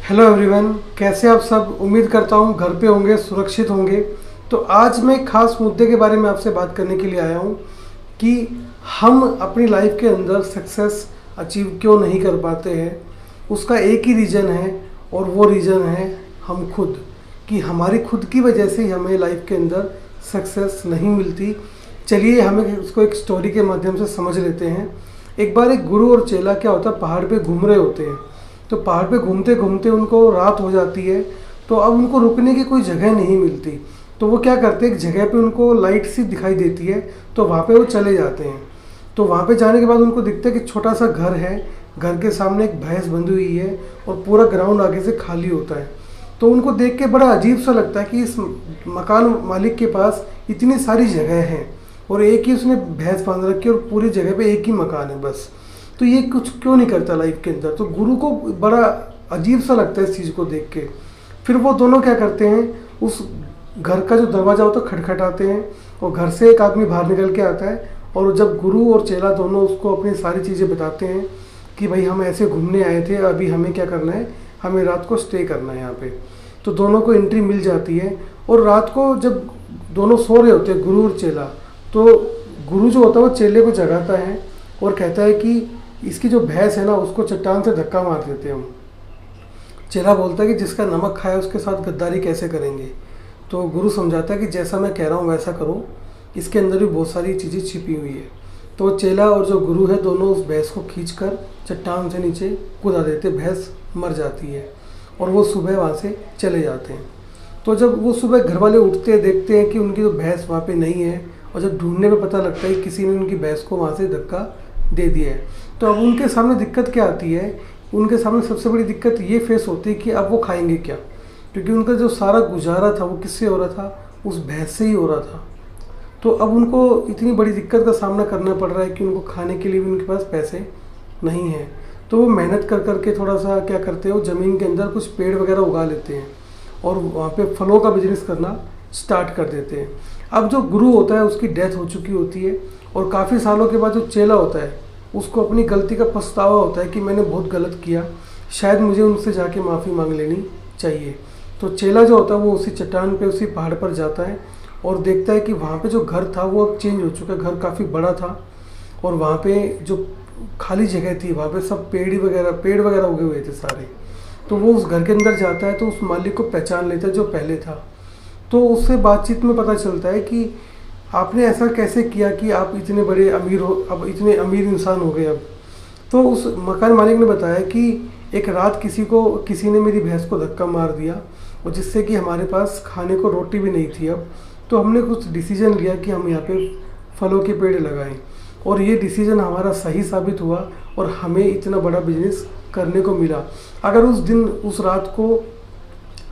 Hello everyone, कैसे आप सब। उम्मीद करता हूँ घर पे होंगे, सुरक्षित होंगे। तो आज मैं एक खास मुद्दे के बारे में आपसे बात करने के लिए आया हूँ कि हम अपनी लाइफ के अंदर सक्सेस अचीव क्यों नहीं कर पाते हैं। उसका एक ही रीज़न है और वो रीज़न है हम खुद, कि हमारी खुद की वजह से ही हमें लाइफ के अंदर सक्सेस नहीं मिलती। चलिए हमें उसको एक स्टोरी के माध्यम से समझ लेते हैं। एक बार एक गुरु और चेला क्या होता है, पहाड़ पे घूम रहे होते हैं। तो पहाड़ पे घूमते घूमते उनको रात हो जाती है। तो अब उनको रुकने की कोई जगह नहीं मिलती। तो वो क्या करते हैं, एक जगह पे उनको लाइट सी दिखाई देती है, तो वहाँ पे वो चले जाते हैं। तो वहाँ पे जाने के बाद उनको दिखता है कि छोटा सा घर है, घर के सामने एक भैंस बंधी हुई है और पूरा ग्राउंड आगे से खाली होता है। तो उनको देख के बड़ा अजीब सा लगता है कि इस मकान मालिक के पास इतनी सारी जगह है और एक ही उसने भैंस बांध रखी है और पूरी जगह पे एक ही मकान है बस। तो ये कुछ क्यों नहीं करता लाइफ के अंदर। तो गुरु को बड़ा अजीब सा लगता है इस चीज़ को देख के। फिर वो दोनों क्या करते हैं, उस घर का जो दरवाज़ा होता है खटखटाते हैं और घर से एक आदमी बाहर निकल के आता है। और जब गुरु और चेला दोनों उसको अपनी सारी चीज़ें बताते हैं कि भाई हम ऐसे घूमने आए थे, अभी हमें क्या करना है, हमें रात को स्टे करना है यहाँ पे। तो दोनों को एंट्री मिल जाती है। और रात को जब दोनों सो रहे होते हैं, गुरु और चेला, तो गुरु जो होता है वो चेले को जगाता है और कहता है कि इसकी जो भैंस है ना, उसको चट्टान से धक्का मार देते हैं हम। चेला बोलता है कि जिसका नमक खाया उसके साथ गद्दारी कैसे करेंगे। तो गुरु समझाता है कि जैसा मैं कह रहा हूँ वैसा करो, इसके अंदर भी बहुत सारी चीज़ें छिपी हुई है। तो चेला और जो गुरु है दोनों उस भैंस को खींचकर चट्टान से नीचे कूदा देते, भैंस मर जाती है और वो सुबह वहाँ से चले जाते हैं। तो जब वो सुबह घर वाले उठते हैं, देखते हैं कि उनकी जो भैंस वहाँ पे नहीं है, और जब ढूंढने में पता लगता है कि किसी ने उनकी भैंस को वहाँ से धक्का दे दिया है। तो अब उनके सामने दिक्कत क्या आती है, उनके सामने सबसे बड़ी दिक्कत ये फेस होती है कि अब वो खाएंगे क्या। क्योंकि उनका जो सारा गुजारा था वो किससे हो रहा था, उस भैंस से ही हो रहा था। तो अब उनको इतनी बड़ी दिक्कत का सामना करना पड़ रहा है कि उनको खाने के लिए भी उनके पास पैसे नहीं हैं। तो वो मेहनत कर करके थोड़ा सा क्या करते हैं, वो ज़मीन के अंदर कुछ पेड़ वगैरह उगा लेते हैं और वहाँ पे फलों का बिजनेस करना स्टार्ट कर देते हैं। अब जो गुरु होता है उसकी डेथ हो चुकी होती है और काफ़ी सालों के बाद जो चेला होता है उसको अपनी गलती का पछतावा होता है कि मैंने बहुत गलत किया, शायद मुझे उनसे जाके माफ़ी मांग लेनी चाहिए। तो चेला जो होता है वो उसी चट्टान पे, उसी पहाड़ पर जाता है और देखता है कि वहाँ पे जो घर था वो अब चेंज हो चुका है। घर काफ़ी बड़ा था और वहाँ पे जो खाली जगह थी वहाँ पे सब पेड़ वगैरह उगे हुए थे सारे। तो वो उस घर के अंदर जाता है तो उस मालिक को पहचान लेता है जो पहले था। तो उससे बातचीत में पता चलता है कि आपने ऐसा कैसे किया कि आप इतने बड़े अमीर हो, अब इतने अमीर इंसान हो गए अब। तो उस मकान मालिक ने बताया कि एक रात किसी ने मेरी भैंस को धक्का मार दिया और जिससे कि हमारे पास खाने को रोटी भी नहीं थी अब। तो हमने कुछ डिसीजन लिया कि हम यहाँ पे फलों के पेड़ लगाएं और ये डिसीजन हमारा सही साबित हुआ और हमें इतना बड़ा बिजनेस करने को मिला। अगर उस दिन उस रात को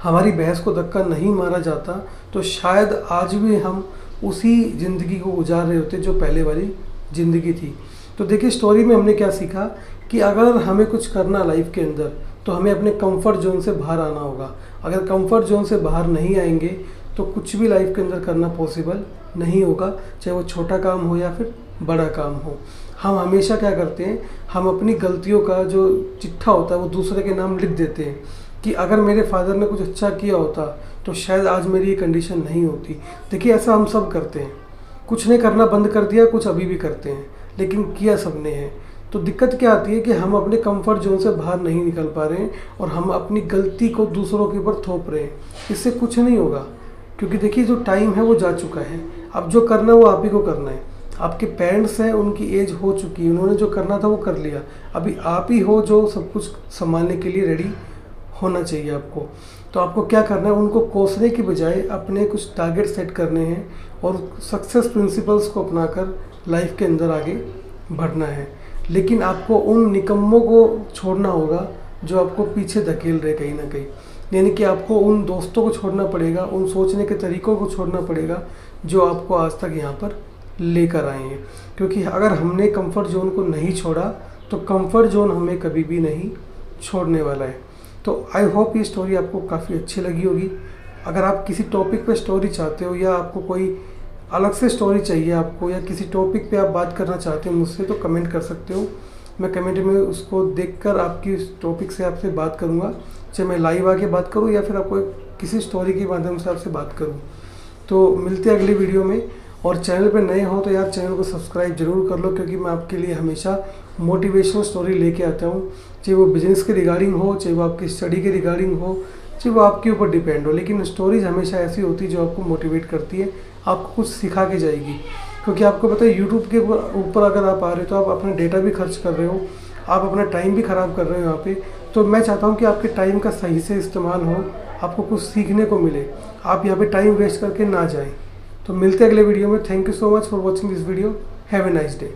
हमारी भैंस को धक्का नहीं मारा जाता तो शायद आज भी हम उसी ज़िंदगी को गुजार रहे होते जो पहले वाली ज़िंदगी थी। तो देखिए स्टोरी में हमने क्या सीखा कि अगर हमें कुछ करना लाइफ के अंदर तो हमें अपने कंफर्ट जोन से बाहर आना होगा। अगर कंफर्ट जोन से बाहर नहीं आएंगे तो कुछ भी लाइफ के अंदर करना पॉसिबल नहीं होगा, चाहे वो छोटा काम हो या फिर बड़ा काम हो। हम हमेशा क्या करते हैं, हम अपनी गलतियों का जो चिट्ठा होता है वो दूसरे के नाम लिख देते हैं कि अगर मेरे फादर ने कुछ अच्छा किया होता तो शायद आज मेरी ये कंडीशन नहीं होती। देखिए ऐसा हम सब करते हैं, कुछ ने करना बंद कर दिया, कुछ अभी भी करते हैं, लेकिन किया सबने है। तो दिक्कत क्या आती है कि हम अपने कंफर्ट जोन से बाहर नहीं निकल पा रहे हैं और हम अपनी गलती को दूसरों के ऊपर थोप रहे हैं। इससे कुछ नहीं होगा, क्योंकि देखिए जो टाइम है वो जा चुका है। अब जो करना है वो आप ही को करना है। आपके पेरेंट्स हैं, उनकी एज हो चुकी है, उन्होंने जो करना था वो कर लिया। अभी आप ही हो जो सब कुछ संभालने के लिए रेडी होना चाहिए आपको। तो आपको क्या करना है, उनको कोसने की बजाय अपने कुछ टारगेट सेट करने हैं और सक्सेस प्रिंसिपल्स को अपनाकर लाइफ के अंदर आगे बढ़ना है। लेकिन आपको उन निकम्मों को छोड़ना होगा जो आपको पीछे धकेल रहे कहीं ना कहीं। यानी कि आपको उन दोस्तों को छोड़ना पड़ेगा, उन सोचने के तरीक़ों को छोड़ना पड़ेगा जो आपको आज तक यहाँ पर लेकर आए हैं। क्योंकि अगर हमने कंफर्ट जोन को नहीं छोड़ा तो कंफर्ट जोन हमें कभी भी नहीं छोड़ने वाला है। तो आई होप ये स्टोरी आपको काफ़ी अच्छी लगी होगी। अगर आप किसी टॉपिक पे स्टोरी चाहते हो या आपको कोई अलग से स्टोरी चाहिए आपको, या किसी टॉपिक पे आप बात करना चाहते हो मुझसे, तो कमेंट कर सकते हो। मैं कमेंट में उसको देखकर आपकी इस टॉपिक से आपसे बात करूँगा, चाहे मैं लाइव आके बात करूँ या फिर आपको किसी स्टोरी के माध्यम से आपसे बात करूँ। तो मिलते हैं अगली वीडियो में। और चैनल पे नए हो तो यार चैनल को सब्सक्राइब जरूर कर लो, क्योंकि मैं आपके लिए हमेशा मोटिवेशनल स्टोरी लेके आता हूँ, चाहे वो बिजनेस के रिगार्डिंग हो, चाहे वो आपकी स्टडी के रिगार्डिंग हो, चाहे वो आपके ऊपर डिपेंड हो, लेकिन स्टोरीज हमेशा ऐसी होती है जो आपको मोटिवेट करती है, आपको कुछ सिखा के जाएगी। क्योंकि आपको पता है यूट्यूब के ऊपर अगर आप आ रहे हो तो आप अपना डेटा भी खर्च कर रहे हो, आप अपना टाइम भी ख़राब कर रहे हो यहाँ पे। तो मैं चाहता हूँ कि आपके टाइम का सही से इस्तेमाल हो, आपको कुछ सीखने को मिले, आप यहाँ पे टाइम वेस्ट करके ना जाएं। तो मिलते हैं अगले वीडियो में। Thank you so much for watching this video. Have a nice day.